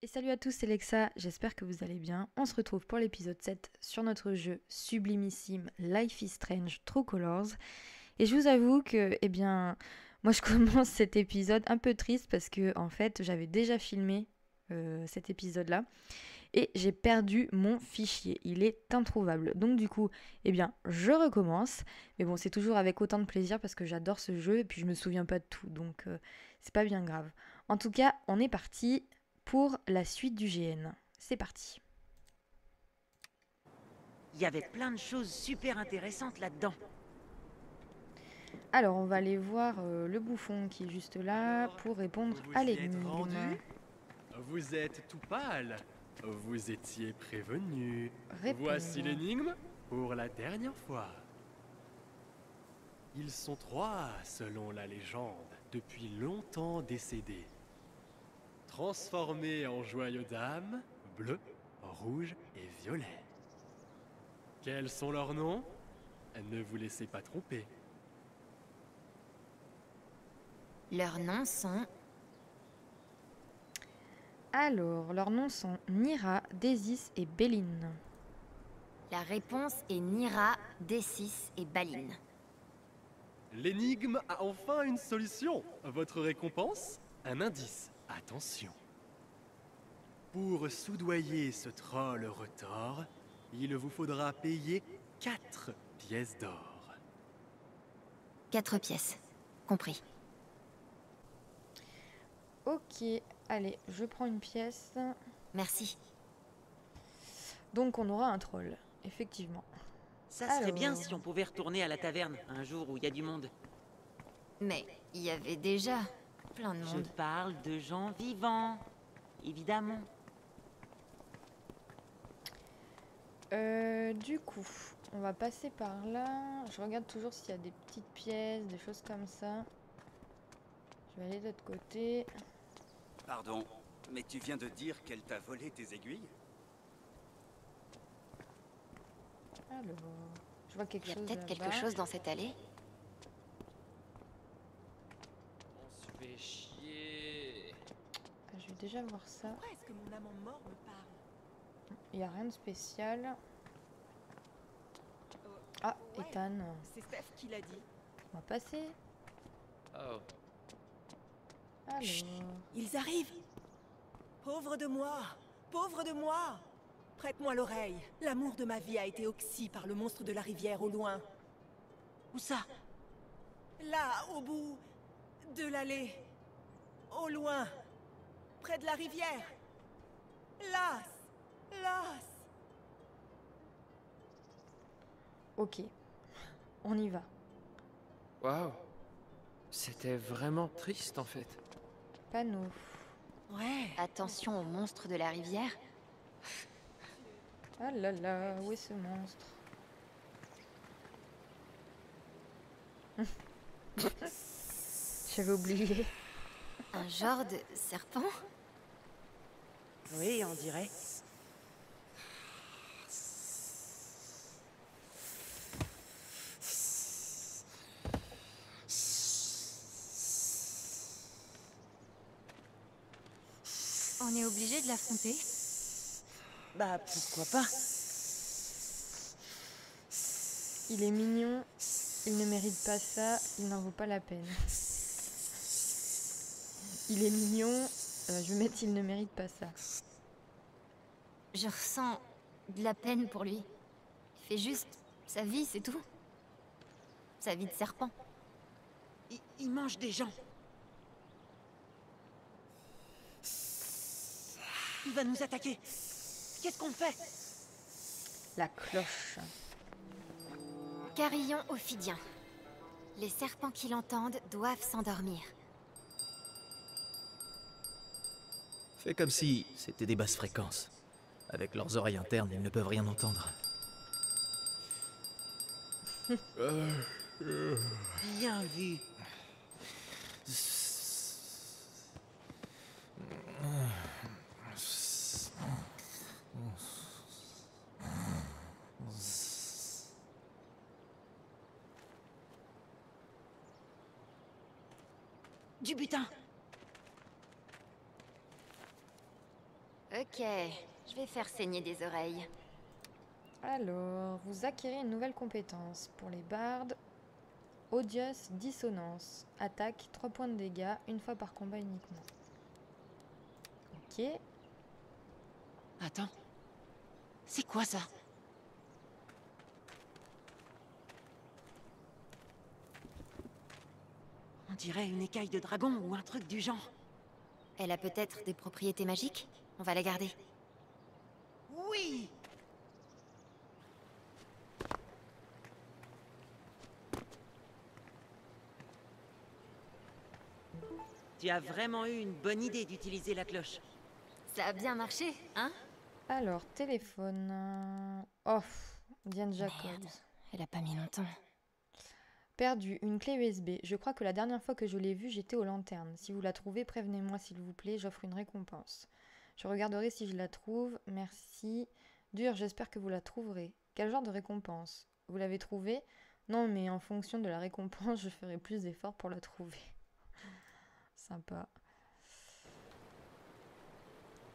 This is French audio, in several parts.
Et salut à tous, c'est Lexa, j'espère que vous allez bien. On se retrouve pour l'épisode 7 sur notre jeu sublimissime Life is Strange True Colors. Et je vous avoue que, moi je commence cet épisode un peu triste parce que, en fait, j'avais déjà filmé cet épisode-là et j'ai perdu mon fichier. Il est introuvable. Donc, du coup, je recommence. Mais bon, c'est toujours avec autant de plaisir parce que j'adore ce jeu et puis je me souviens pas de tout. Donc, c'est pas bien grave. En tout cas, on est parti pour la suite du GN. C'est parti. Il y avait plein de choses super intéressantes là-dedans. Alors, on va aller voir le bouffon qui est juste là Alors, pour répondre vous à vous y êtes l'énigme. rendu? Vous êtes tout pâle. Vous étiez prévenu. Voici Répondre. l'énigme pour la dernière fois. Ils sont trois, selon la légende, depuis longtemps décédés. Transformés en joyeux dames, bleu, rouge et violet. Quels sont leurs noms? Ne vous laissez pas tromper. Leurs noms sont... Alors, leurs noms sont Nira, Désis et Béline. La réponse est Nira, Dessis et Baline. L'énigme a enfin une solution. Votre récompense? Un indice. Attention. Pour soudoyer ce troll retors, il vous faudra payer 4 pièces d'or. 4 pièces. Compris. Ok, allez, je prends une pièce. Merci. Donc, on aura un troll, effectivement. Ça serait bien Alors. si on pouvait retourner à la taverne un jour où il y a du monde. Mais il y avait déjà plein de Je monde. parle de gens vivants, évidemment. Du coup, on va passer par là. Je regarde toujours s'il y a des petites pièces, des choses comme ça. Je vais aller de l'autre côté. Pardon, mais tu viens de dire qu'elle t'a volé tes aiguilles? Alors, je vois quelque Il y a chose peut-être là-bas. quelque chose dans cette allée. On se fait chier. Je vais déjà voir ça. Pourquoi est-ce que mon amant mort me parle? Il n'y a rien de spécial. Ah, Ouais, Ethan. c'est Steph qui l'a dit. On va passer. Oh, Alors. Ils arrivent. Pauvre de moi. Pauvre de moi. Prête-moi l'oreille. L'amour de ma vie a été oxy par le monstre de la rivière au loin. Où ça? Là, au bout de l'allée. Au loin. Près de la rivière. Las. Las. Ok. On y va. waouh. C'était vraiment triste en fait. Panneau. Ouais. Attention aux monstres de la rivière. Ah là là, où est ce monstre? J'avais oublié. Un genre de serpent. Oui, on dirait. On est obligé de l'affronter. Bah, pourquoi pas? Il est mignon, il ne mérite pas ça, il n'en vaut pas la peine. Il est mignon, je vais mettre il ne mérite pas ça. Je ressens de la peine pour lui. Il fait juste sa vie, c'est tout. Sa vie de serpent. Il mange des gens. Il va nous attaquer. Qu'est-ce qu'on fait? La cloche. Carillon ophidien. Les serpents qui l'entendent doivent s'endormir. Fais comme si c'était des basses fréquences. Avec leurs oreilles internes, ils ne peuvent rien entendre. Bien vu. Du butin. Ok, je vais faire saigner des oreilles. Alors, vous acquérez une nouvelle compétence. Pour les bardes, Odious Dissonance. Attaque, 3 points de dégâts, une fois par combat uniquement. Ok. Attends. C'est quoi ça? On dirait une écaille de dragon ou un truc du genre. Elle a peut-être des propriétés magiques? On va la garder. Oui! Tu as vraiment eu une bonne idée d'utiliser la cloche. Ça a bien marché, hein? Alors, téléphone. Oh, Diane Jacobs. Merde, elle a pas mis longtemps. Perdu, une clé USB. Je crois que la dernière fois que je l'ai vue, j'étais aux lanternes. Si vous la trouvez, prévenez-moi s'il vous plaît, j'offre une récompense. Je regarderai si je la trouve. Merci. Dur, j'espère que vous la trouverez. Quel genre de récompense? Vous l'avez trouvée? Non, mais en fonction de la récompense, je ferai plus d'efforts pour la trouver. Sympa.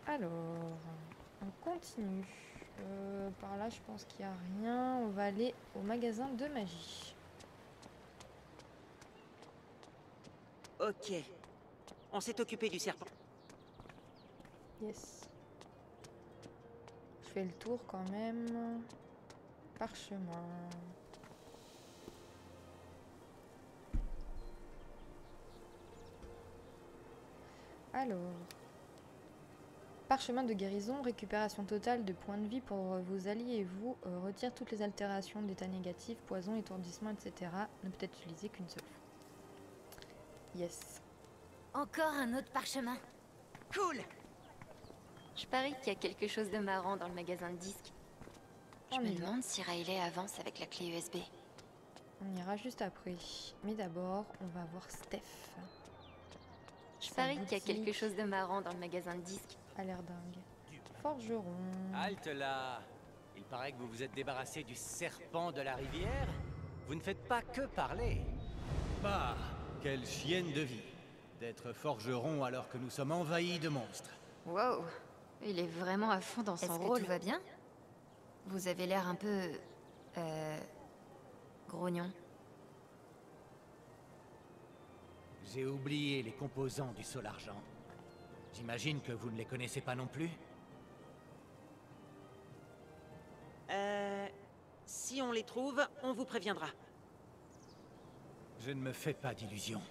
Alors, on continue. Par là, je pense qu'il n'y a rien. On va aller au magasin de magie. Ok. On s'est occupé du serpent. Yes. Je fais le tour quand même. Parchemin. Alors. Parchemin de guérison, récupération totale de points de vie pour vos alliés et vous. Retire toutes les altérations d'état négatif, poison, étourdissement, etc. Ne peut être utilisé qu'une seule fois. Yes. Encore un autre parchemin. Cool! Je parie qu'il y a quelque chose de marrant dans le magasin de disques. Je On me y va. demande si Riley avance avec la clé USB. On ira juste après. Mais d'abord, on va voir Steph. Je Sa parie qu'il y a quelque boutique chose de marrant dans le magasin de disques. a l'air dingue. Forgeron. Halte là! Il paraît que vous vous êtes débarrassé du serpent de la rivière? Vous ne faites pas que parler. Bah, quelle chienne de vie! D'être forgeron alors que nous sommes envahis de monstres. Wow, il est vraiment à fond dans son rôle. Est-ce que tout va bien? Vous avez l'air un peu... grognon. J'ai oublié les composants du sol argent. J'imagine que vous ne les connaissez pas non plus? Si on les trouve, on vous préviendra. Je ne me fais pas d'illusions.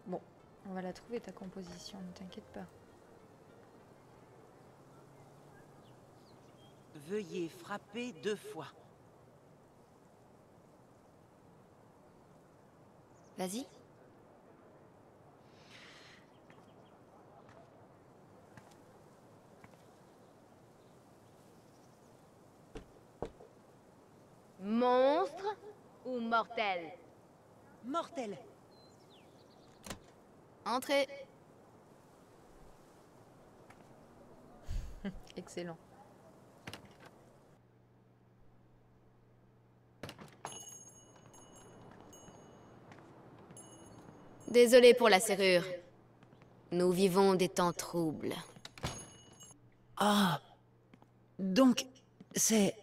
Bon, on va la trouver ta composition, ne t'inquiète pas. Veuillez frapper 2 fois. Vas-y. Monstre ou mortel? Mortel! Entrez. Excellent. Désolé pour la serrure. Nous vivons des temps troubles. Ah! Donc, c'est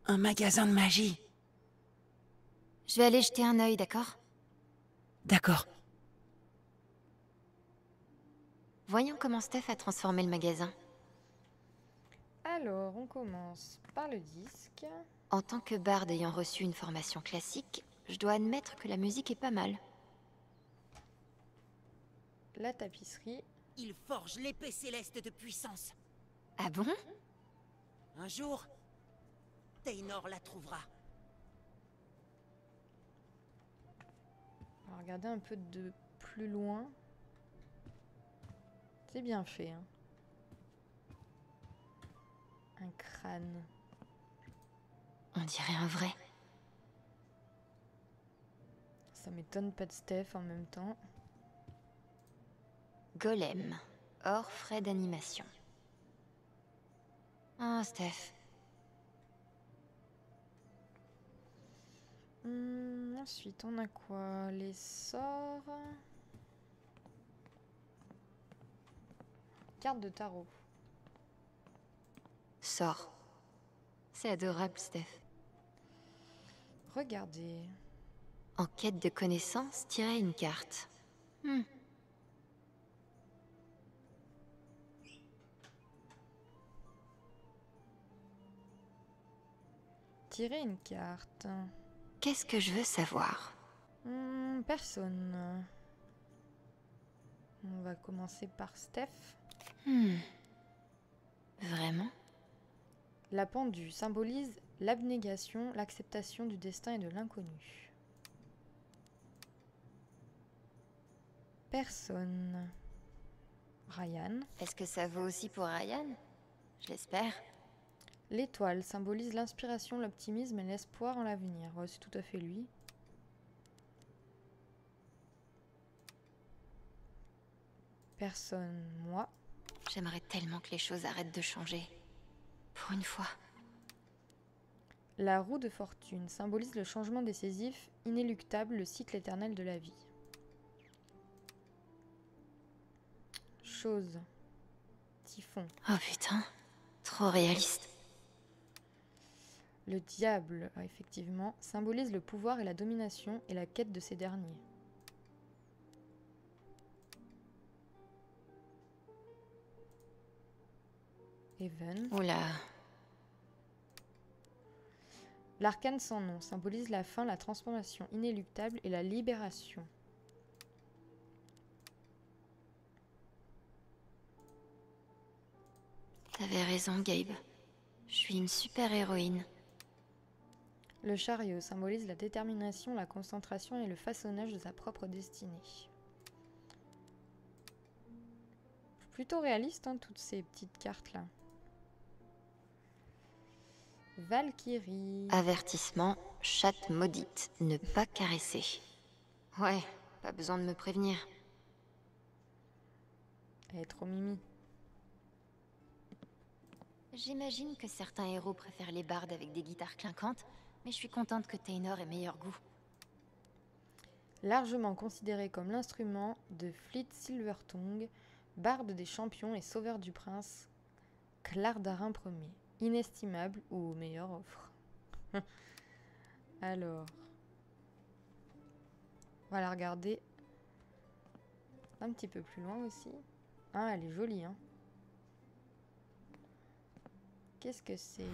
un magasin de magie. Je vais aller jeter un œil, d'accord? D'accord. Voyons comment Steph a transformé le magasin. Alors, on commence par le disque. En tant que barde ayant reçu une formation classique, je dois admettre que la musique est pas mal. La tapisserie. Il forge l'épée céleste de puissance. Ah bon? Un jour, Taynor la trouvera. On va regarder un peu de plus loin. C'est bien fait, hein. Un crâne. On dirait un vrai. Ça m'étonne pas de Steph en même temps. Golem. Hors frais d'animation. Ah, Steph. Ensuite, on a quoi? Les sorts. cartes de tarot. Sors. C'est adorable, Steph. Regardez. En quête de connaissances, tirez une carte. Tirez une carte. Qu'est-ce que je veux savoir? Personne. On va commencer par Steph. Vraiment? La pendule symbolise l'abnégation, l'acceptation du destin et de l'inconnu. Personne. Ryan. Est-ce que ça vaut aussi pour Ryan? Je l'espère. L'étoile symbolise l'inspiration, l'optimisme et l'espoir en l'avenir. Ouais, c'est tout à fait lui. Personne, moi. J'aimerais tellement que les choses arrêtent de changer. Pour une fois. La roue de fortune symbolise le changement décisif, inéluctable, le cycle éternel de la vie. Chose. Typhon. Oh putain, trop réaliste. Le diable, effectivement, symbolise le pouvoir et la domination et la quête de ces derniers. Even. Oula. L'arcane sans nom symbolise la fin, la transformation inéluctable et la libération. T'avais raison, Gabe. Je suis une super héroïne. Le chariot symbolise la détermination, la concentration et le façonnage de sa propre destinée. Plutôt réaliste, hein, toutes ces petites cartes-là. Valkyrie. Avertissement, chatte maudite, ne pas caresser. Ouais, pas besoin de me prévenir. Elle est trop mimi. J'imagine que certains héros préfèrent les bardes avec des guitares clinquantes, mais je suis contente que Taynor ait meilleur goût. Largement considéré comme l'instrument de Fleet Silvertongue, barde des champions et sauveur du prince Clardarin Ier. Inestimable ou meilleure offre. Alors, on va la regarder un petit peu plus loin aussi. Ah, elle est jolie, hein. Qu'est-ce que c'est?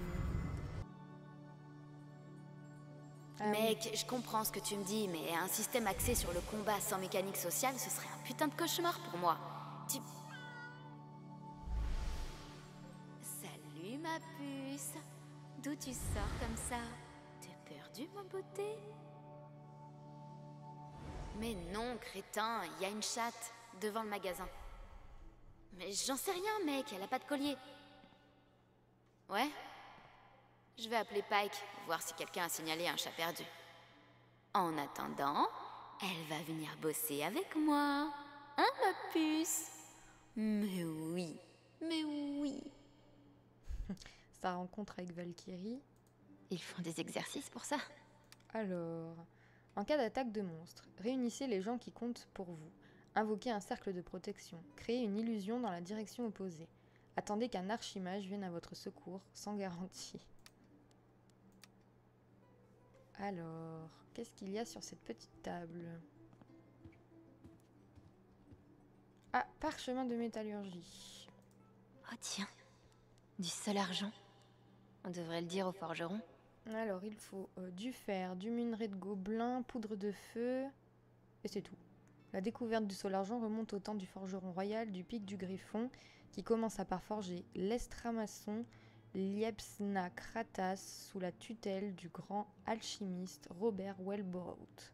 Mec, je comprends ce que tu me dis, mais un système axé sur le combat sans mécanique sociale, ce serait un putain de cauchemar pour moi. Salut ma puce. D'où tu sors comme ça? T'es perdu, ma beauté? Mais non, crétin, il y a une chatte devant le magasin. Mais j'en sais rien, mec, elle a pas de collier. Ouais? Je vais appeler Pike, voir si quelqu'un a signalé un chat perdu. En attendant, elle va venir bosser avec moi. Hein, ma puce? Mais oui, mais oui. Sa rencontre avec Valkyrie. Ils font des exercices pour ça? Alors, en cas d'attaque de monstres, réunissez les gens qui comptent pour vous. Invoquez un cercle de protection. Créez une illusion dans la direction opposée. Attendez qu'un archimage vienne à votre secours, sans garantie. Alors, qu'est-ce qu'il y a sur cette petite table? Ah, parchemin de métallurgie. Oh tiens, du seul argent. On devrait le dire aux forgerons. Alors, il faut du fer, du minerai de gobelin, poudre de feu, et c'est tout. La découverte du sol argent remonte au temps du forgeron royal du pic du Griffon, qui commença par forger l'estramaçon Liebsna Kratas sous la tutelle du grand alchimiste Robert Wellborough.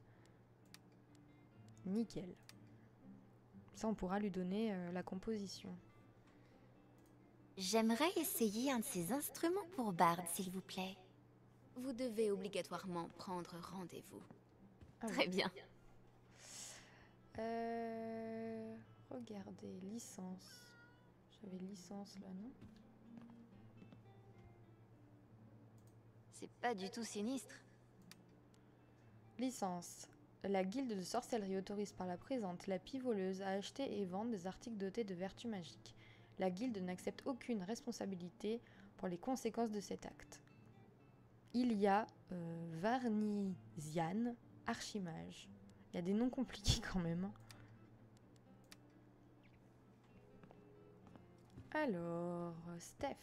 Nickel. Ça, on pourra lui donner la composition. J'aimerais essayer un de ces instruments pour Bard, s'il vous plaît. Vous devez obligatoirement prendre rendez-vous. Ah Très oui. bien. Regardez, licence. J'avais licence là, non? C'est pas du tout sinistre. Licence. La guilde de sorcellerie autorise par la présente la pivoleuse à acheter et vendre des articles dotés de vertus magiques. La guilde n'accepte aucune responsabilité pour les conséquences de cet acte. Il y a Varnisian, archimage. Il y a des noms compliqués quand même. Hein. Alors, Steph.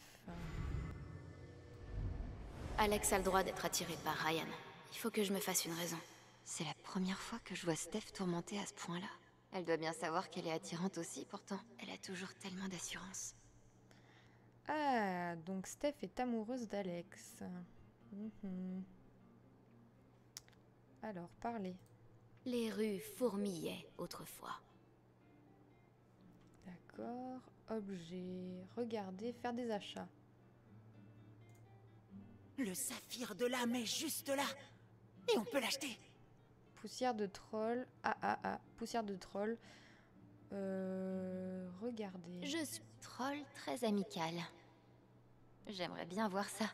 Alex a le droit d'être attiré par Ryan. Il faut que je me fasse une raison. C'est la première fois que je vois Steph tourmentée à ce point-là. Elle doit bien savoir qu'elle est attirante aussi, pourtant. Elle a toujours tellement d'assurance. Ah, donc Steph est amoureuse d'Alex. Alors, parlez. Les rues fourmillaient autrefois. D'accord. Objet. Regarder, faire des achats. Le saphir de l'âme est juste là. Et on peut l'acheter. Poussière de troll. Poussière de troll. Regardez. Je suis troll très amical. J'aimerais bien voir ça.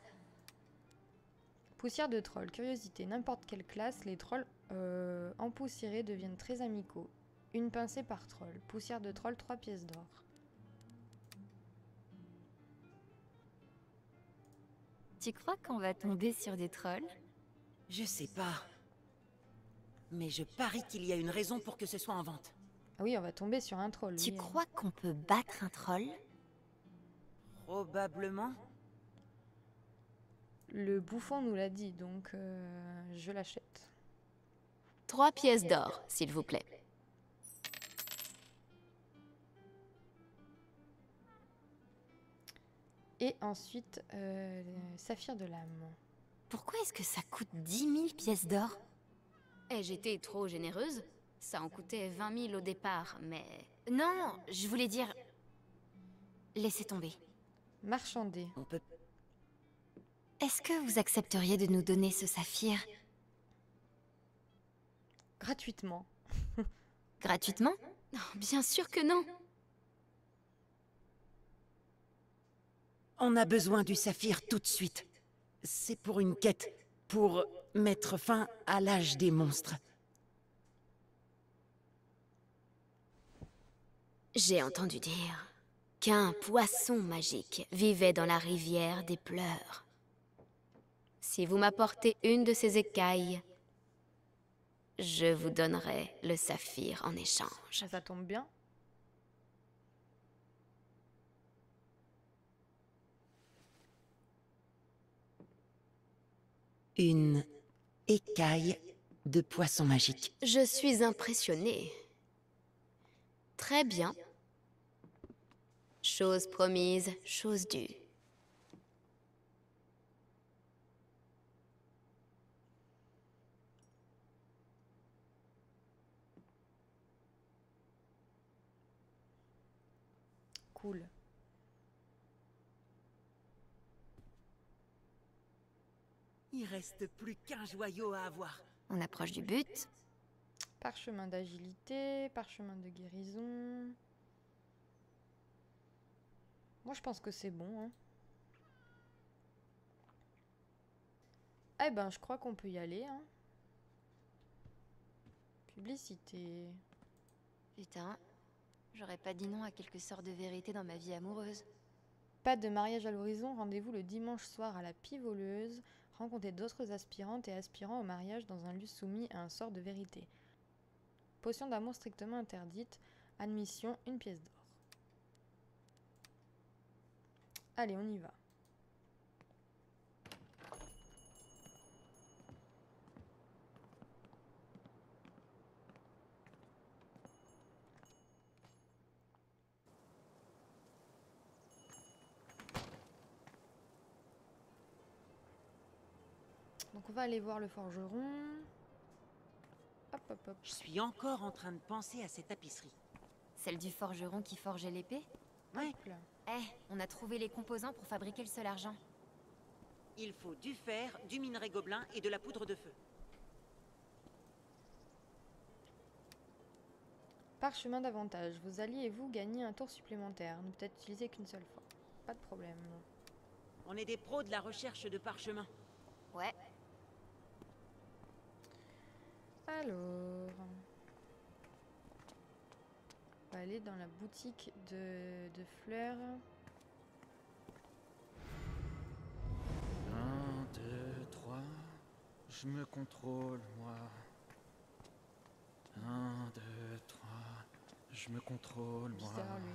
Poussière de troll. Curiosité. N'importe quelle classe, les trolls empoussiérés deviennent très amicaux. Une pincée par troll. Poussière de troll, 3 pièces d'or. Tu crois qu'on va tomber sur des trolls? Je sais pas. Mais je parie qu'il y a une raison pour que ce soit en vente. Ah oui, on va tomber sur un troll. Tu oui. crois qu'on peut battre un troll? Probablement. Le bouffon nous l'a dit, donc je l'achète. 3 pièces d'or, s'il vous plaît. Et ensuite, saphir de l'âme. Pourquoi est-ce que ça coûte 10 000 pièces d'or? J'étais trop généreuse. Ça en coûtait 20 000 au départ, mais... Non, je voulais dire... Laissez tomber. Marchander. On peut... Est-ce que vous accepteriez de nous donner ce saphir? Gratuitement. Gratuitement? Non, bien sûr que non. On a besoin du saphir tout de suite. C'est pour une quête. Pour mettre fin à l'âge des monstres. J'ai entendu dire qu'un poisson magique vivait dans la rivière des pleurs. Si vous m'apportez une de ces écailles, je vous donnerai le saphir en échange. Ça tombe bien. Une écaille de poisson magique. Je suis impressionnée. Très bien. Chose promise, chose due. Cool. Il reste plus qu'un joyau à avoir. On approche du but. Parchemin d'agilité, parchemin de guérison. Moi, je pense que c'est bon. Hein. Eh ben, je crois qu'on peut y aller. Hein. Publicité. Putain, j'aurais pas dit non à quelque sorte de vérité dans ma vie amoureuse. Pas de mariage à l'horizon, rendez-vous le dimanche soir à la Pivoleuse. Rencontrez d'autres aspirantes et aspirants au mariage dans un lieu soumis à un sort de vérité. Potion d'amour strictement interdite. Admission, 1 pièce d'or. Allez, on y va. Donc on va aller voir le forgeron. Hop, hop, hop. Je suis encore en train de penser à cette tapisserie. Celle du forgeron qui forgeait l'épée? Ouais. Hop là. Eh, on a trouvé les composants pour fabriquer le seul argent. Il faut du fer, du minerai gobelin et de la poudre de feu. Parchemin d'avantage. Vos alliés et vous gagnez un tour supplémentaire. Ne peut être utilisé qu'une seule fois. Pas de problème. On est des pros de la recherche de parchemin. Ouais. Alors... On va aller dans la boutique de fleurs. 1, 2, 3. Je me contrôle, moi. 1, 2, 3. Je me contrôle, moi. Bizarre, lui.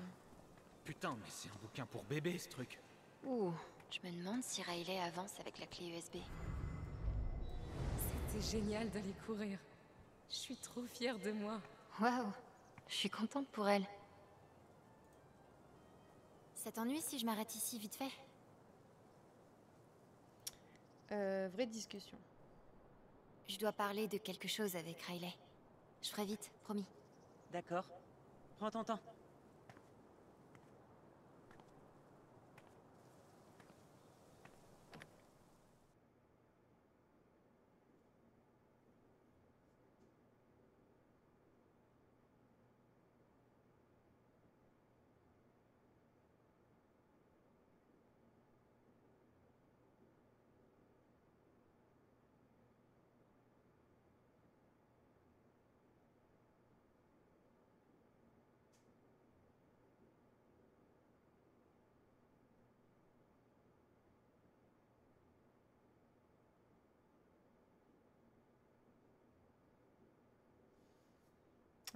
Putain, mais c'est un bouquin pour bébé, ce truc. Ouh, je me demande si Riley avance avec la clé USB. C'était génial d'aller courir. Je suis trop fière de moi. Waouh, je suis contente pour elle. Ça t'ennuie si je m'arrête ici vite fait? Vraie discussion. Je dois parler de quelque chose avec Riley. Je ferai vite, promis. D'accord. Prends ton temps.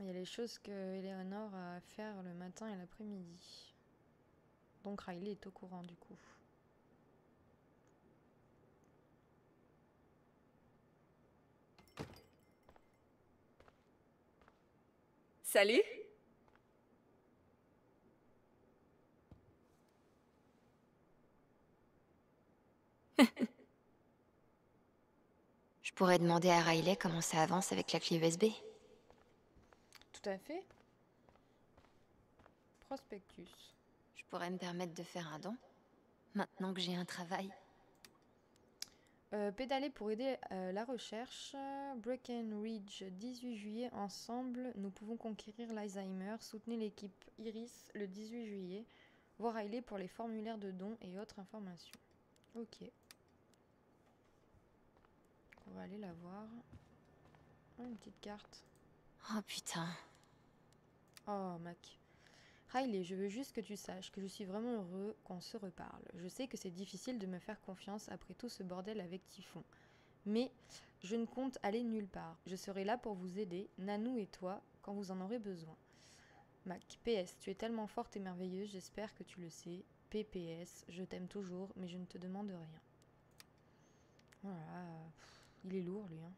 Il y a les choses que Eleanor a à faire le matin et l'après-midi. Donc Riley est au courant du coup. Salut! Je pourrais demander à Riley comment ça avance avec la clé USB. Tout à fait. Prospectus. Je pourrais me permettre de faire un don, maintenant que j'ai un travail. Pédaler pour aider la recherche. Breckenridge, 18 juillet. Ensemble, nous pouvons conquérir l'Alzheimer. Soutenez l'équipe Iris le 18 juillet. Voir Riley pour les formulaires de dons et autres informations. Ok. On va aller la voir. Oh, une petite carte. Oh putain. Oh, Mac. Riley, je veux juste que tu saches que je suis vraiment heureux qu'on se reparle. Je sais que c'est difficile de me faire confiance après tout ce bordel avec Typhon. Mais je ne compte aller nulle part. Je serai là pour vous aider, Nanou et toi, quand vous en aurez besoin. Mac, PS, tu es tellement forte et merveilleuse, j'espère que tu le sais. PPS, je t'aime toujours, mais je ne te demande rien. Voilà, il est lourd lui, hein.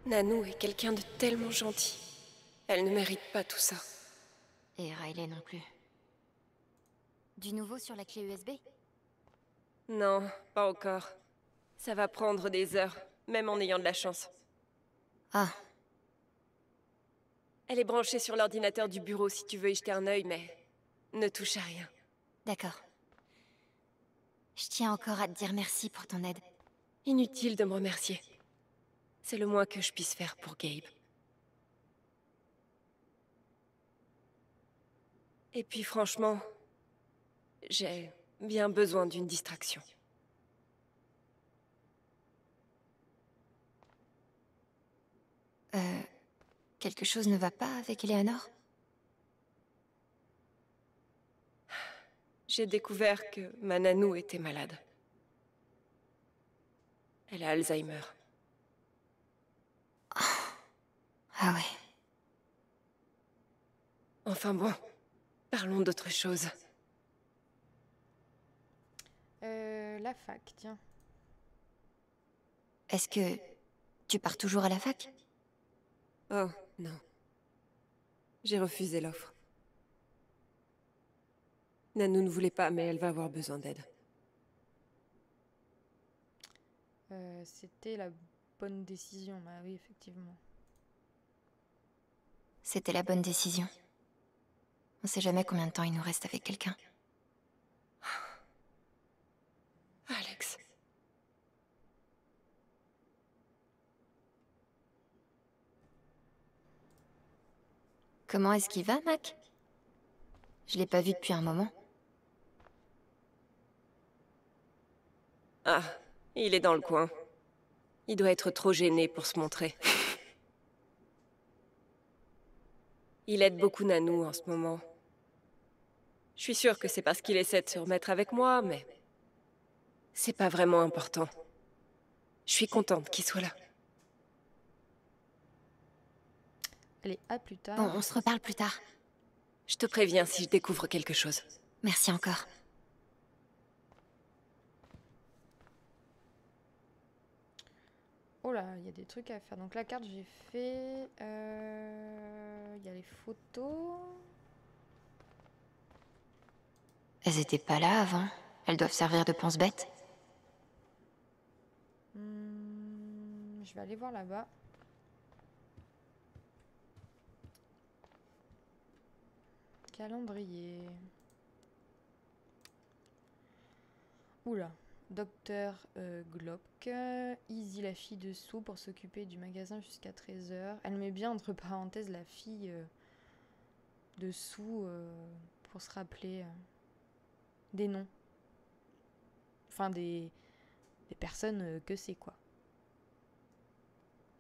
Nanou est quelqu'un de tellement gentil. Elle ne mérite pas tout ça. Et Riley non plus. Du nouveau sur la clé USB? Non, pas encore. Ça va prendre des heures, même en ayant de la chance. Ah. Elle est branchée sur l'ordinateur du bureau si tu veux y jeter un œil, mais ne touche à rien. D'accord. Je tiens encore à te dire merci pour ton aide. Inutile de me remercier. C'est le moins que je puisse faire pour Gabe. Et puis franchement, j'ai bien besoin d'une distraction. Quelque chose ne va pas avec Eleanor? J'ai découvert que ma Nanou était malade. Elle a Alzheimer. Ah ouais. Enfin bon, parlons d'autre chose. La fac, tiens. Est-ce que tu pars toujours à la fac? Oh, non. J'ai refusé l'offre. Nanou ne voulait pas, mais elle va avoir besoin d'aide. C'était la bonne décision, bah oui, effectivement. C'était la bonne décision. On sait jamais combien de temps il nous reste avec quelqu'un. Alex. Comment est-ce qu'il va, Mac? Je l'ai pas vu depuis un moment. Ah, il est dans le coin. Il doit être trop gêné pour se montrer. Il aide beaucoup Nanou en ce moment. Je suis sûre que c'est parce qu'il essaie de se remettre avec moi, mais... c'est pas vraiment important. Je suis contente qu'il soit là. Allez, à plus tard. Bon, on se reparle plus tard. Je te préviens si je découvre quelque chose. Merci encore. Oh là, il y a des trucs à faire. Donc la carte, j'ai fait... Il y a les photos. Elles étaient pas là avant. Elles doivent servir de pense-bête. Je vais aller voir là-bas. Calendrier. Oula. Docteur Glock. Easy la fille dessous pour s'occuper du magasin jusqu'à 13h. Elle met bien entre parenthèses la fille dessous pour se rappeler des noms. Enfin des personnes que c'est quoi.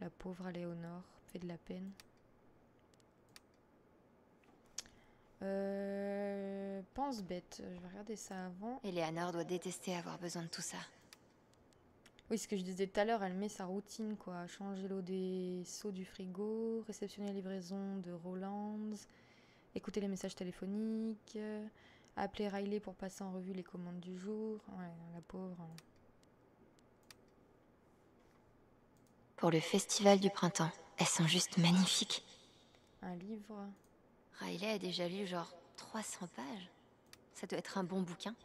La pauvre Léonore fait de la peine. Pense bête, je vais regarder ça avant. Eleanor doit détester avoir besoin de tout ça. Oui, ce que je disais tout à l'heure, elle met sa routine, quoi. Changer l'eau des seaux du frigo, réceptionner les livraisons de Rolands, écouter les messages téléphoniques, appeler Riley pour passer en revue les commandes du jour. Ouais, la pauvre. Pour le festival du printemps, elles sont juste magnifiques. Un livre. Riley a déjà lu genre 300 pages. Ça doit être un bon bouquin.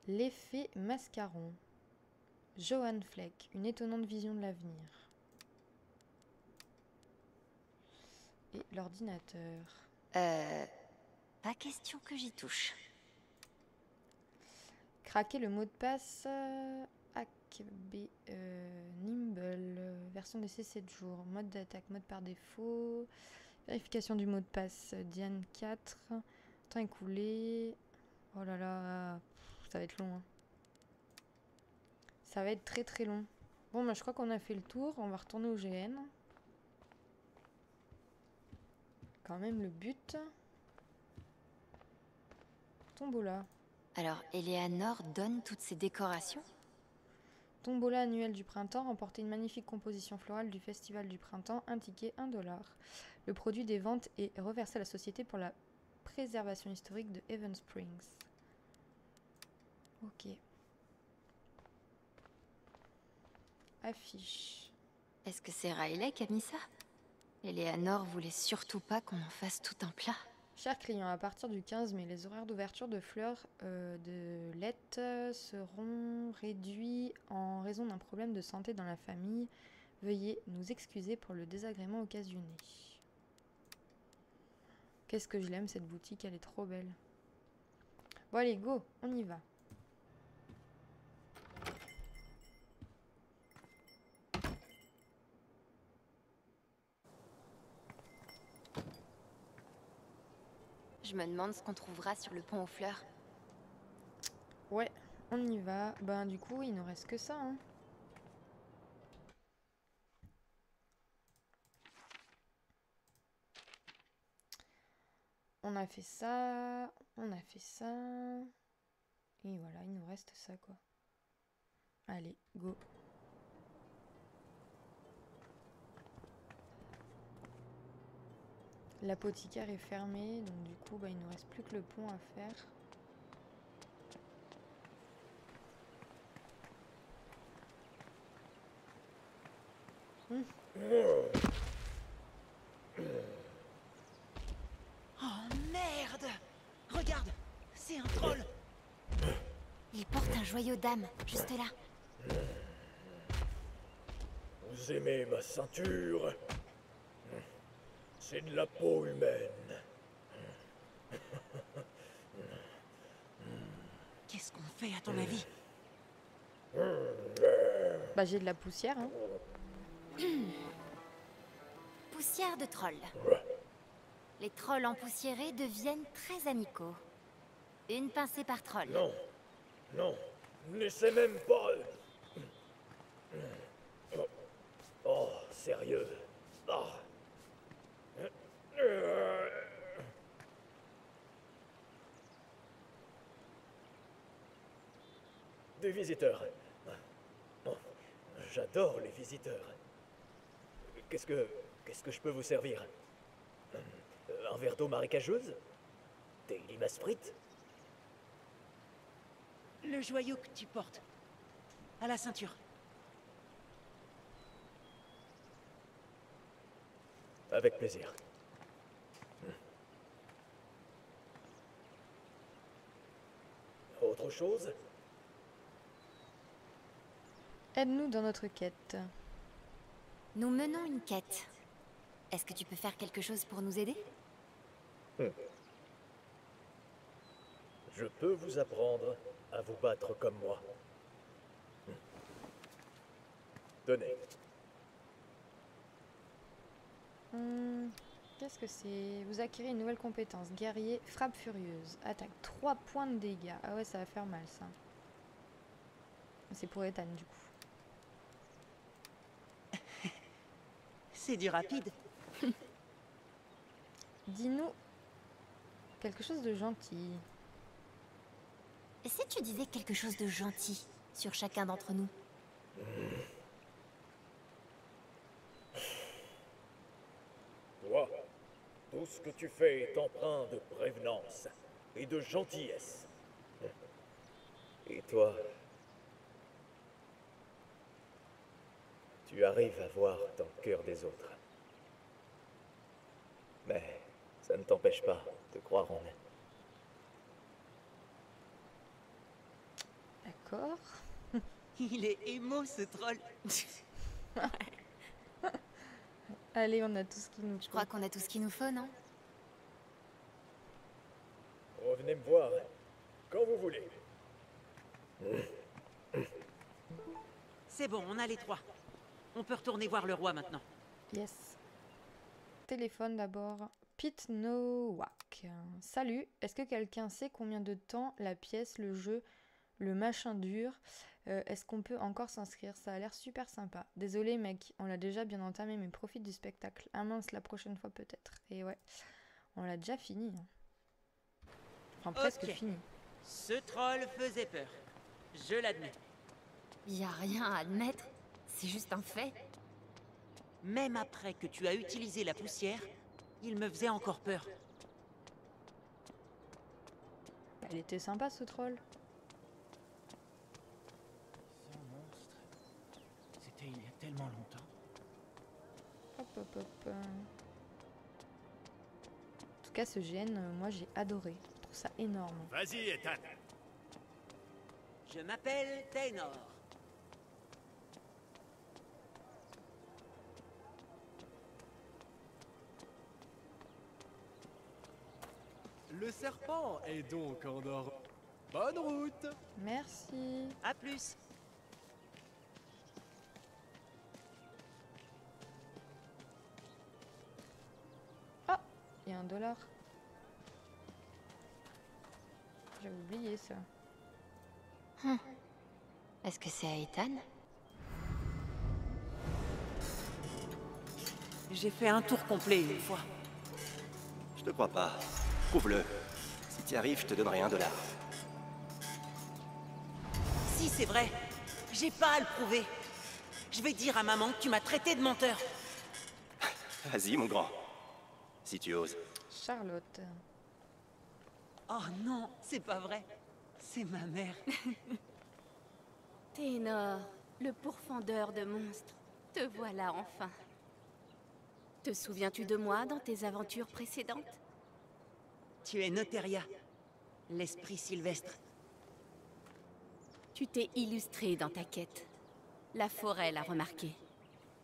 L'effet mascaron. Johan Fleck, une étonnante vision de l'avenir. Et l'ordinateur. Pas question que j'y touche. Craquer le mot de passe ACB Nimble, version d'essai 7 jours. Mode d'attaque, mode par défaut. Vérification du mot de passe Diane 4. Temps écoulé. Oh là là, ça va être long. Hein. Ça va être très très long. Bon, bah, je crois qu'on a fait le tour. On va retourner au GN. Quand même le but. Tombola. Alors, Eleanor donne toutes ces décorations? Tombola annuelle du printemps. Remporter une magnifique composition florale du festival du printemps. Un ticket, $1. Le produit des ventes est reversé à la Société pour la préservation historique de Evans Springs. Ok. Affiche. Est-ce que c'est Riley qui a mis ça? Eleanor voulait surtout pas qu'on en fasse tout un plat. Chers clients, à partir du 15 mai, les horaires d'ouverture de fleurs de lait seront réduits en raison d'un problème de santé dans la famille. Veuillez nous excuser pour le désagrément occasionné. Qu'est-ce que je l'aime cette boutique, elle est trop belle. Bon allez, go, on y va. Je me demande ce qu'on trouvera sur le pont aux fleurs. Ouais, on y va. Ben du coup, il nous reste que ça, hein. On a fait ça, on a fait ça. Et voilà, il nous reste ça, quoi. Allez, go. L'apothicaire est fermée, donc du coup, bah, il nous reste plus que le pont à faire. Oh merde! Regarde! C'est un troll! Il porte un joyau d'âme, juste là. Vous aimez ma ceinture? C'est de la peau humaine. Qu'est-ce qu'on fait à ton avis? Bah j'ai de la poussière, hein. Poussière de troll. Les trolls empoussiérés deviennent très amicaux. Une pincée par troll. Non, non, n'essaie même pas. Oh, sérieux. Oh. des visiteurs. Oh, j'adore les visiteurs. Qu'est-ce que je peux vous servir? Un verre d'eau marécageuse? Des limaces frites? Le joyau que tu portes. À la ceinture. Avec plaisir. Autre chose? Aide-nous dans notre quête. Nous menons une quête. Est-ce que tu peux faire quelque chose pour nous aider? Je peux vous apprendre à vous battre comme moi. Tenez. Qu'est-ce que c'est? Vous acquérez une nouvelle compétence. Guerrier, frappe furieuse. Attaque 3 points de dégâts. Ah ouais, ça va faire mal ça. C'est pour Ethan du coup. C'est du rapide. Dis-nous quelque chose de gentil. Et si tu disais quelque chose de gentil sur chacun d'entre nous? Toi, tout ce que tu fais est empreint de prévenance et de gentillesse. Et toi, tu arrives à voir dans le cœur des autres. Mais ça ne t'empêche pas de croire en eux. D'accord. Il est émo ce troll. Allez, on a tout ce qu'il nous faut. Je crois qu'on a tout ce qu'il nous faut, non? Revenez me voir quand vous voulez. C'est bon, on a les 3. On peut retourner voir le roi maintenant. Yes. Téléphone d'abord. Pete Nowak. Salut, est-ce que quelqu'un sait combien de temps la pièce, le jeu, le machin dure? Est-ce qu'on peut encore s'inscrire? Ça a l'air super sympa. Désolé mec, on l'a déjà bien entamé, mais profite du spectacle. Ah mince, la prochaine fois peut-être. Et ouais, on l'a déjà fini. Enfin, presque fini. Ce troll faisait peur. Je l'admets. Y a rien à admettre. C'est juste un fait. Même après que tu as utilisé la poussière, il me faisait encore peur. Elle était sympa ce troll. Ce monstre, c'était il y a tellement longtemps. Hop hop hop. En tout cas, ce GN, moi j'ai adoré. Je trouve ça énorme. Vas-y, Ethan. Je m'appelle Taynor. Le serpent est donc en or. Bonne route. Merci. À plus. Ah, il y a $1. J'avais oublié ça. Est-ce que c'est à Ethan? J'ai fait un tour complet une fois. Je te crois pas. Prouve-le. Si t'y arrives, je te donnerai $1. Si, c'est vrai. J'ai pas à le prouver. Je vais dire à maman que tu m'as traité de menteur. Vas-y, mon grand. Si tu oses. Charlotte. Oh non, c'est pas vrai. C'est ma mère. Taynor, le pourfendeur de monstres. Te voilà enfin. Te souviens-tu de moi dans tes aventures précédentes? Tu es Noteria, l'esprit sylvestre. Tu t'es illustré dans ta quête. La forêt l'a remarqué.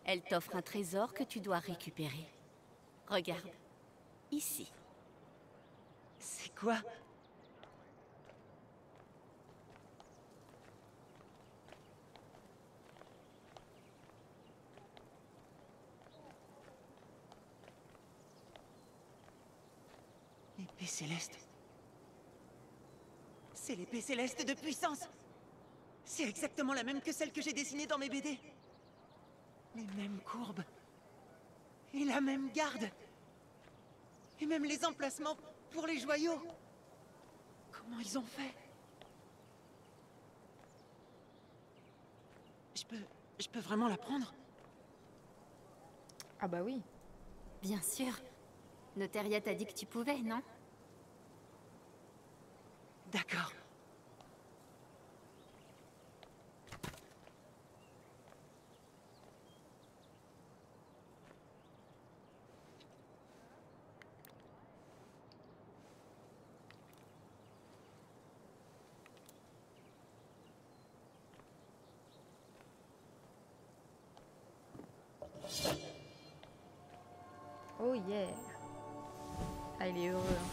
Elle t'offre un trésor que tu dois récupérer. Regarde, ici. C'est quoi? L'épée céleste. C'est l'épée céleste de puissance. C'est exactement la même que celle que j'ai dessinée dans mes BD. Les mêmes courbes. Et la même garde. Et même les emplacements pour les joyaux. Comment ils ont fait? Je peux vraiment la prendre? Ah bah oui. Bien sûr. Noteria t'a dit que tu pouvais, non? D'accord. Oh yeah. Ah, il est heureux. Hein.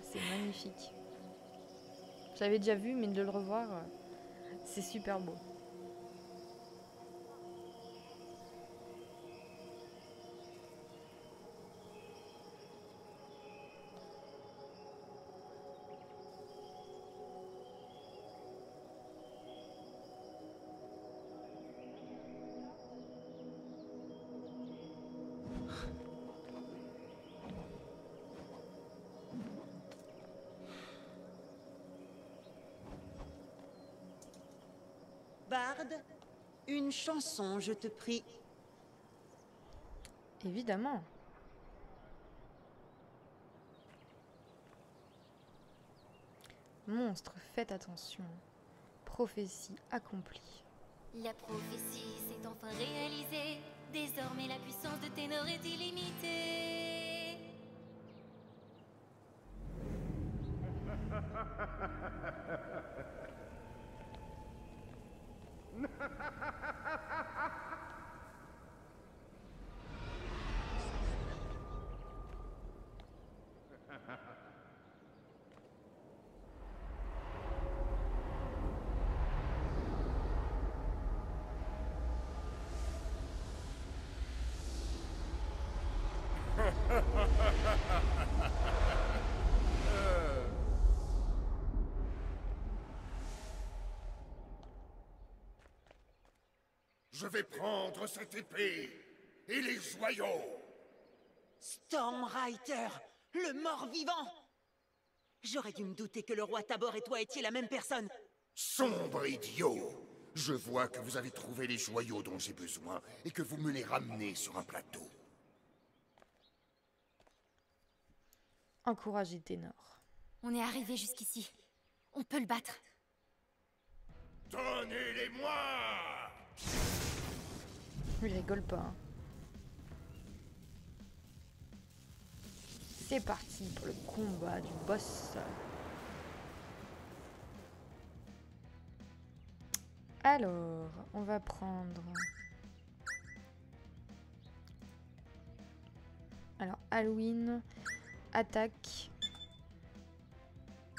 C'est magnifique. J'avais déjà vu, mais de le revoir, c'est super beau. Bard, une chanson, je te prie. Évidemment. Monstre, faites attention. Prophétie accomplie. La prophétie s'est enfin réalisée. Désormais, la puissance de Ténor est illimitée. Je vais prendre cette épée et les joyaux. Stormrider, le mort-vivant! J'aurais dû me douter que le roi Tabor et toi étiez la même personne. Sombre idiot! Je vois que vous avez trouvé les joyaux dont j'ai besoin et que vous me les ramenez sur un plateau. Encouragez Ténor. On est arrivé jusqu'ici. On peut le battre. Donnez-les-moi! Il rigole pas. Hein. C'est parti pour le combat du boss. Alors, on va prendre... Alors, Halloween, attaque,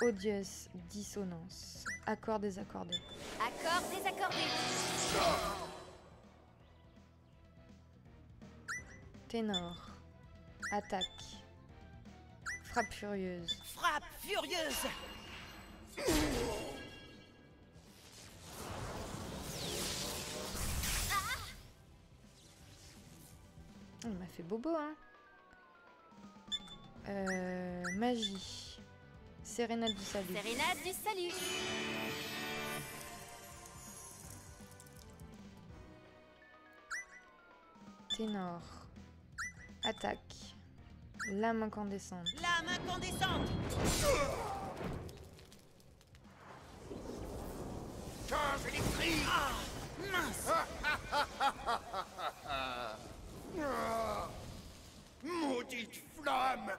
odieuse, dissonance, accord désaccordé. Accord désaccordé. Ténor, attaque, frappe furieuse. Frappe furieuse! Il m'a fait bobo, hein. Magie. Sérénade du salut. Sérénade du salut. Ténor. Attaque. Lame incandescente. Lame incandescente! Cage électrique! Ah! Mince! Maudite flamme!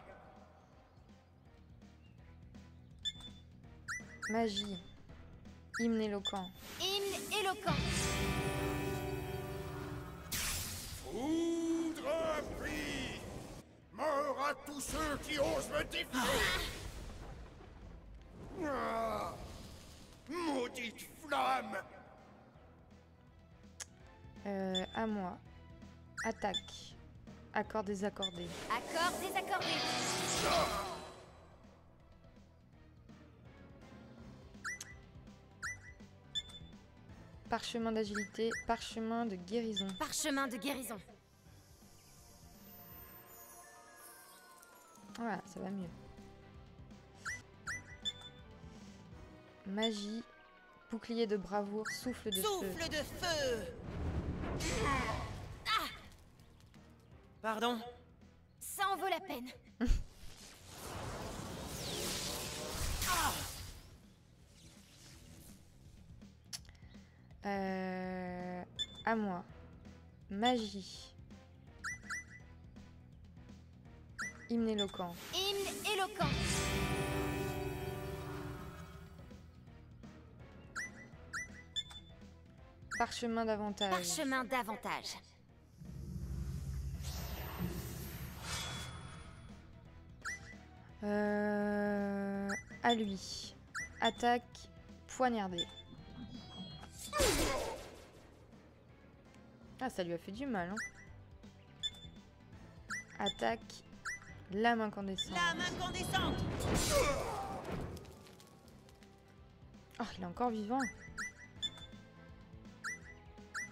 Magie. Hymne éloquent. Hymne éloquent. Foudre impie! Mort à tous ceux qui osent me défier! Maudite flamme! À moi. Attaque. Accord désaccordé. Accord désaccordé. Parchemin d'agilité, parchemin de guérison. Parchemin de guérison. Voilà, ça va mieux. Magie, bouclier de bravoure, souffle de feu. Souffle de feu! Ah! Pardon? Ça en vaut la peine. À moi. Magie. Hymne éloquent. Hymne éloquent. Parchemin d'avantage. Parchemin d'avantage. À lui. Attaque poignardée. Ah, ça lui a fait du mal, hein. Attaque lame incandescente. Lame incandescente! Oh, il est encore vivant.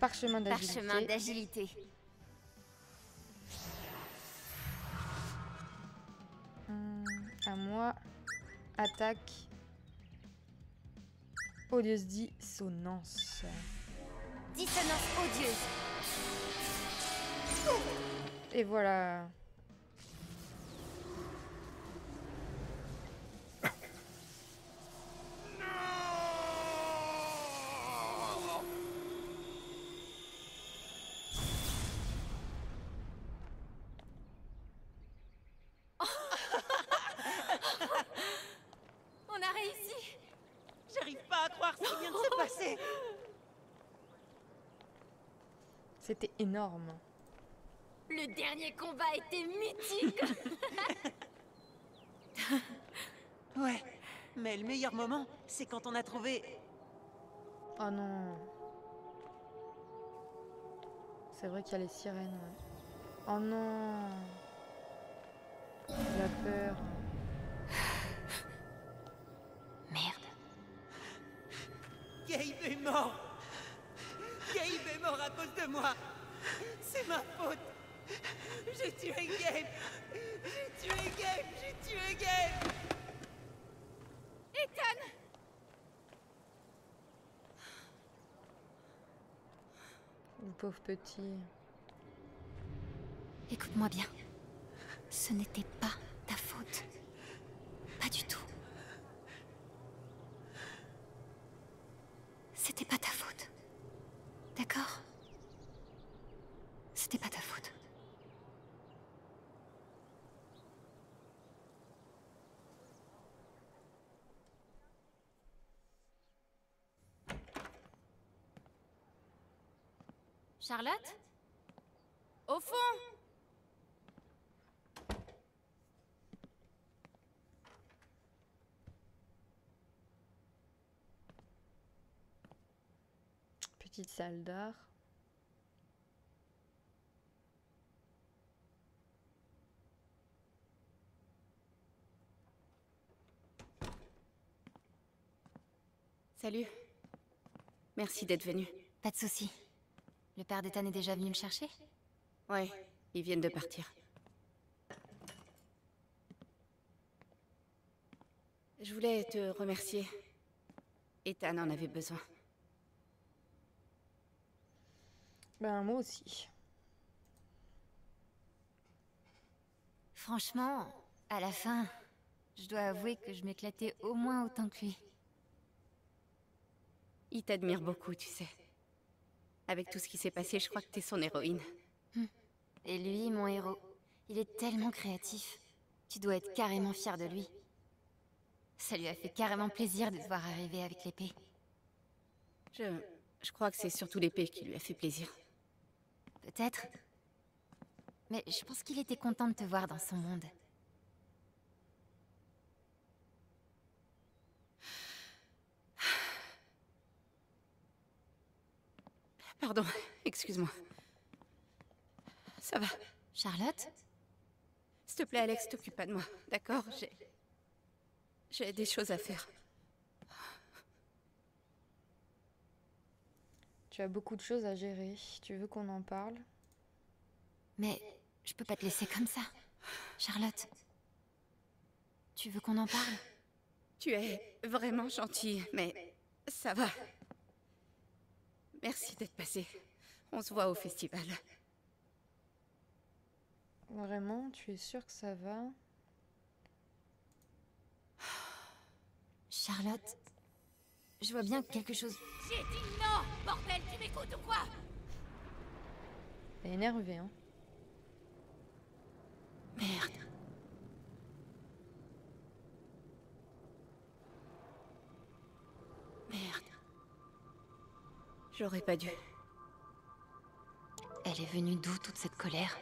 Parchemin d'agilité. Parchemin d'agilité. À moi. Attaque. Odieuse dissonance. Dissonance odieuse. Et voilà. On a réussi. J'arrive pas à croire ce qui vient de se passer. C'était énorme. Le dernier combat était mythique. Ouais, mais le meilleur moment, c'est quand on a trouvé... Oh non. C'est vrai qu'il y a les sirènes, ouais. Oh non. La peur. Merde. Gabe est mort. Gabe est mort à cause de moi. C'est ma faute. J'ai tué Gabe. J'ai tué Gabe. J'ai tué Gabe. Ethan! Le pauvre petit. Écoute-moi bien. Ce n'était pas ta faute. Pas du tout. C'était pas ta faute. D'accord? C'était pas ta faute. Charlotte? Au fond! Petite salle d'art. Salut. Merci d'être venu. Pas de souci. Le père d'Ethan est déjà venu me chercher? Ouais, ils viennent de partir. Je voulais te remercier. Ethan en avait besoin. Ben, moi aussi. Franchement, à la fin, je dois avouer que je m'éclatais au moins autant que lui. Il t'admire beaucoup, tu sais. Avec tout ce qui s'est passé, je crois que t'es son héroïne. Et lui, mon héros, il est tellement créatif. Tu dois être carrément fier de lui. Ça lui a fait carrément plaisir de te voir arriver avec l'épée. Je crois que c'est surtout l'épée qui lui a fait plaisir. Peut-être. Mais je pense qu'il était content de te voir dans son monde. Pardon, excuse-moi. Ça va. Charlotte? S'il te plaît, Alex, t'occupe pas de moi, d'accord? J'ai des choses à faire. Tu as beaucoup de choses à gérer. Tu veux qu'on en parle? Mais je peux pas te laisser comme ça. Charlotte, tu veux qu'on en parle? Tu es vraiment gentille, mais ça va. Merci d'être passé. On se voit au festival. Vraiment, tu es sûre que ça va? Charlotte, je vois bien que quelque chose... J'ai dit non! Bordel, tu m'écoutes ou quoi? Elle est énervée, hein. Merde. Merde. J'aurais pas dû. Elle est venue d'où toute cette colère?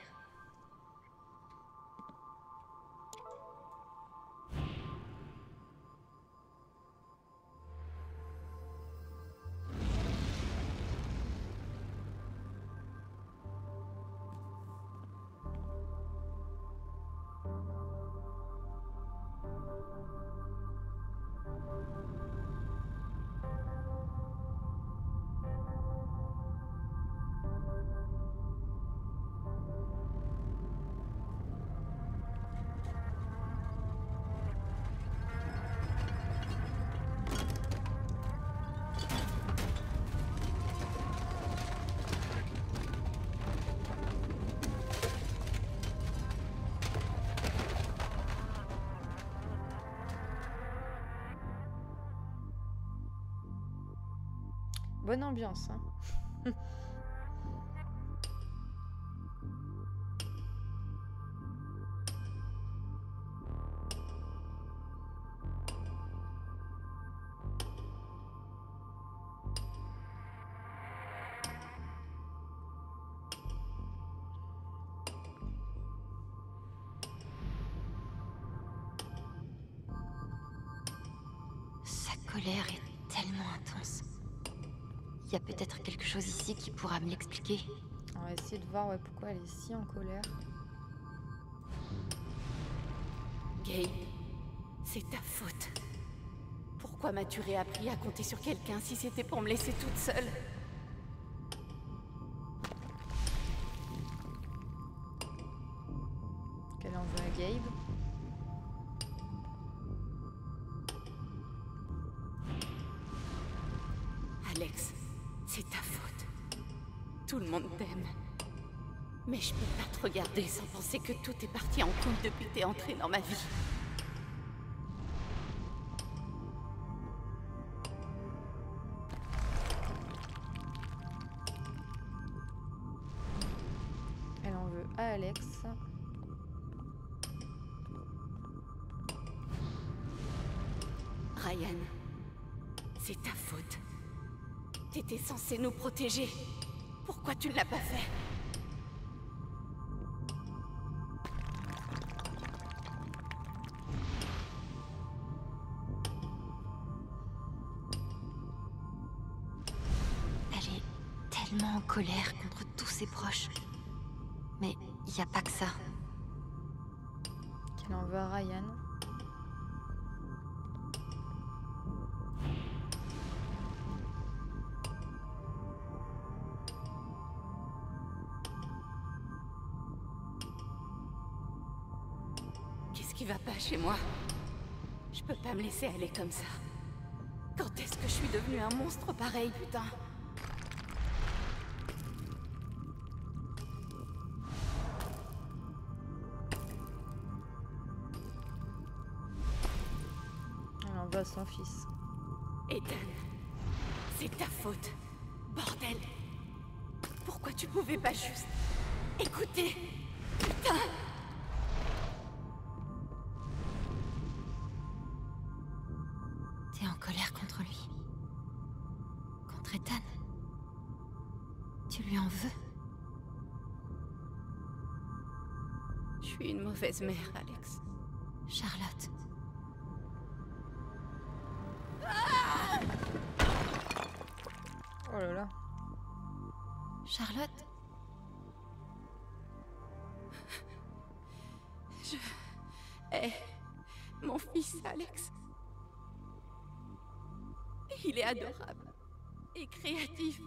Bonne ambiance, hein. Sa colère est tellement intense. Il y a peut-être quelque chose ici qui pourra me l'expliquer. On va essayer de voir pourquoi elle est si en colère. Gabe, c'est ta faute. Pourquoi m'as-tu réappris à compter sur quelqu'un si c'était pour me laisser toute seule? Qu'elle en veut à Gabe. Alex, c'est ta faute. Tout le monde t'aime. Mais je peux pas te regarder sans penser que tout est parti en couille depuis que t'es entré dans ma vie. Elle en veut à Alex. Ryan, c'est ta faute. T'étais censé nous protéger. Pourquoi tu ne l'as pas fait? Elle est tellement en colère contre tous ses proches. Mais il n'y a pas que ça. Qu'elle en veut à Ryan. Qu'est-ce qui va pas chez moi? Je peux pas me laisser aller comme ça. Quand est-ce que je suis devenue un monstre pareil, putain? Elle en veut à son fils. Ethan, c'est ta faute. Bordel. Pourquoi tu pouvais pas juste écouter? Putain! T'es en colère contre lui. Contre Ethan. Tu lui en veux? Je suis une mauvaise mère, Alex. Charlotte. Oh là là. Charlotte? Je hais mon fils, Alex. Il est adorable et créatif.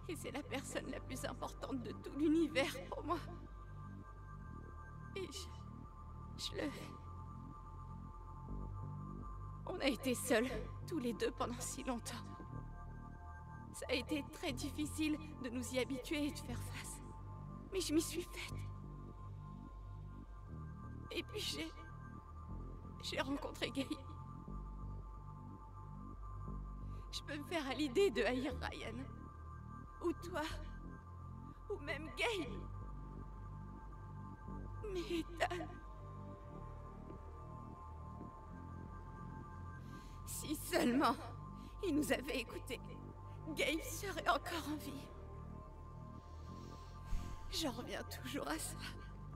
Et c'est la personne la plus importante de tout l'univers pour moi. Et je le... On a été seuls, tous les deux, pendant si longtemps. Ça a été très difficile de nous y habituer et de faire face. Mais je m'y suis faite. Et puis j'ai rencontré Gabe. Je peux me faire à l'idée de haïr Ryan. Ou toi. Ou même Gabe. Mais Ethan... Si seulement il nous avait écoutés, Gabe serait encore en vie. J'en reviens toujours à ça.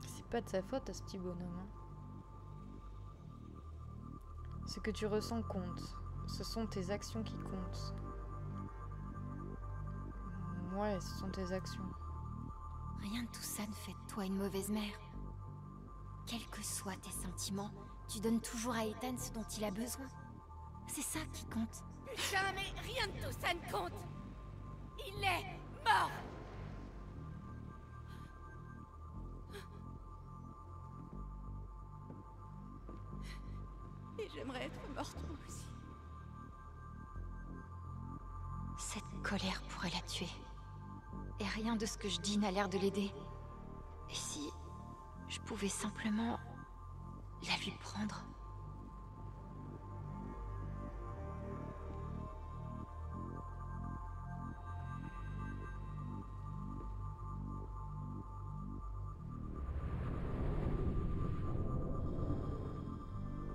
C'est pas de sa faute à ce petit bonhomme. Hein. Ce que tu ressens compte. Ce sont tes actions qui comptent. Ouais, ce sont tes actions. Rien de tout ça ne fait de toi une mauvaise mère. Quels que soient tes sentiments, tu donnes toujours à Ethan ce dont il a besoin. C'est ça qui compte. Putain, mais rien de tout ça ne compte. Il est mort. Et j'aimerais être morte moi aussi. Cette colère pourrait la tuer. Et rien de ce que je dis n'a l'air de l'aider. Et si je pouvais simplement la lui prendre?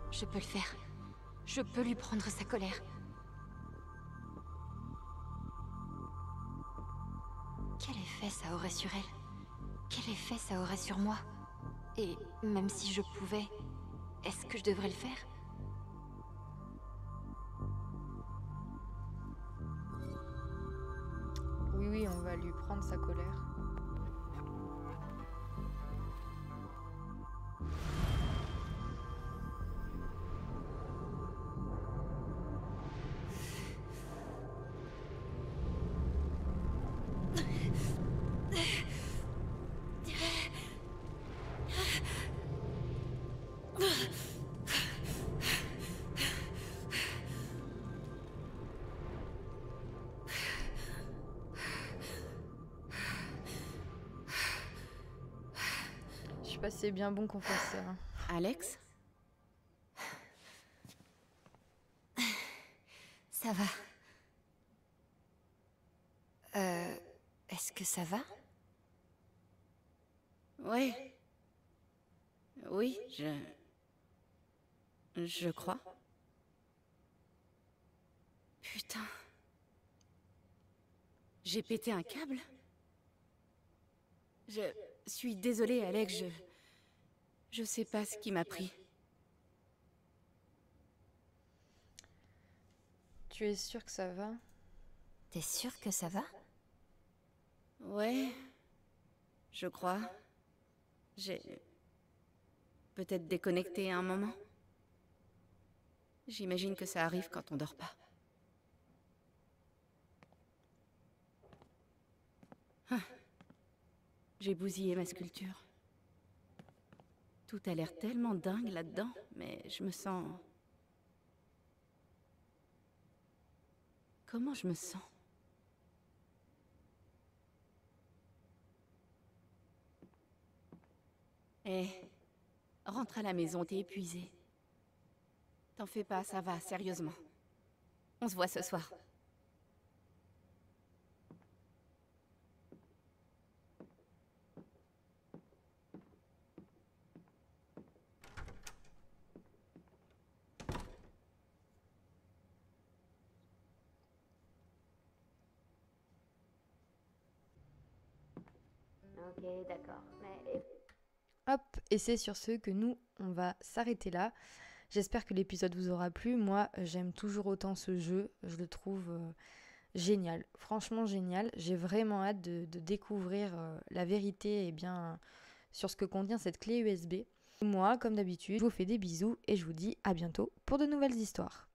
Je peux le faire. Je peux lui prendre sa colère. Quel effet ça aurait sur elle? Quel effet ça aurait sur moi? Et même si je pouvais, est-ce que je devrais le faire? Oui, on va lui prendre sa colère. Je sais pas si c'est bien bon qu'on fasse ça. Alex? Ça va. Est-ce que ça va? Ouais. Oui, je crois. Putain. J'ai pété un câble? Je suis désolée, Alex, je sais pas ce qui m'a pris. Tu es sûr que ça va? T'es sûr que ça va? Ouais, je crois. J'ai peut-être déconnecté un moment. J'imagine que ça arrive quand on dort pas. Ah. J'ai bousillé ma sculpture. Tout a l'air tellement dingue là-dedans, mais je me sens... Comment je me sens? Eh, rentre à la maison, t'es épuisée. T'en fais pas, ça va, sérieusement. On se voit ce soir. Ok, d'accord, mais... Hop, et c'est sur ce que nous, on va s'arrêter là. J'espère que l'épisode vous aura plu. Moi, j'aime toujours autant ce jeu. Je le trouve génial, franchement génial. J'ai vraiment hâte de découvrir la vérité sur ce que contient cette clé USB. Moi, comme d'habitude, je vous fais des bisous et je vous dis à bientôt pour de nouvelles histoires.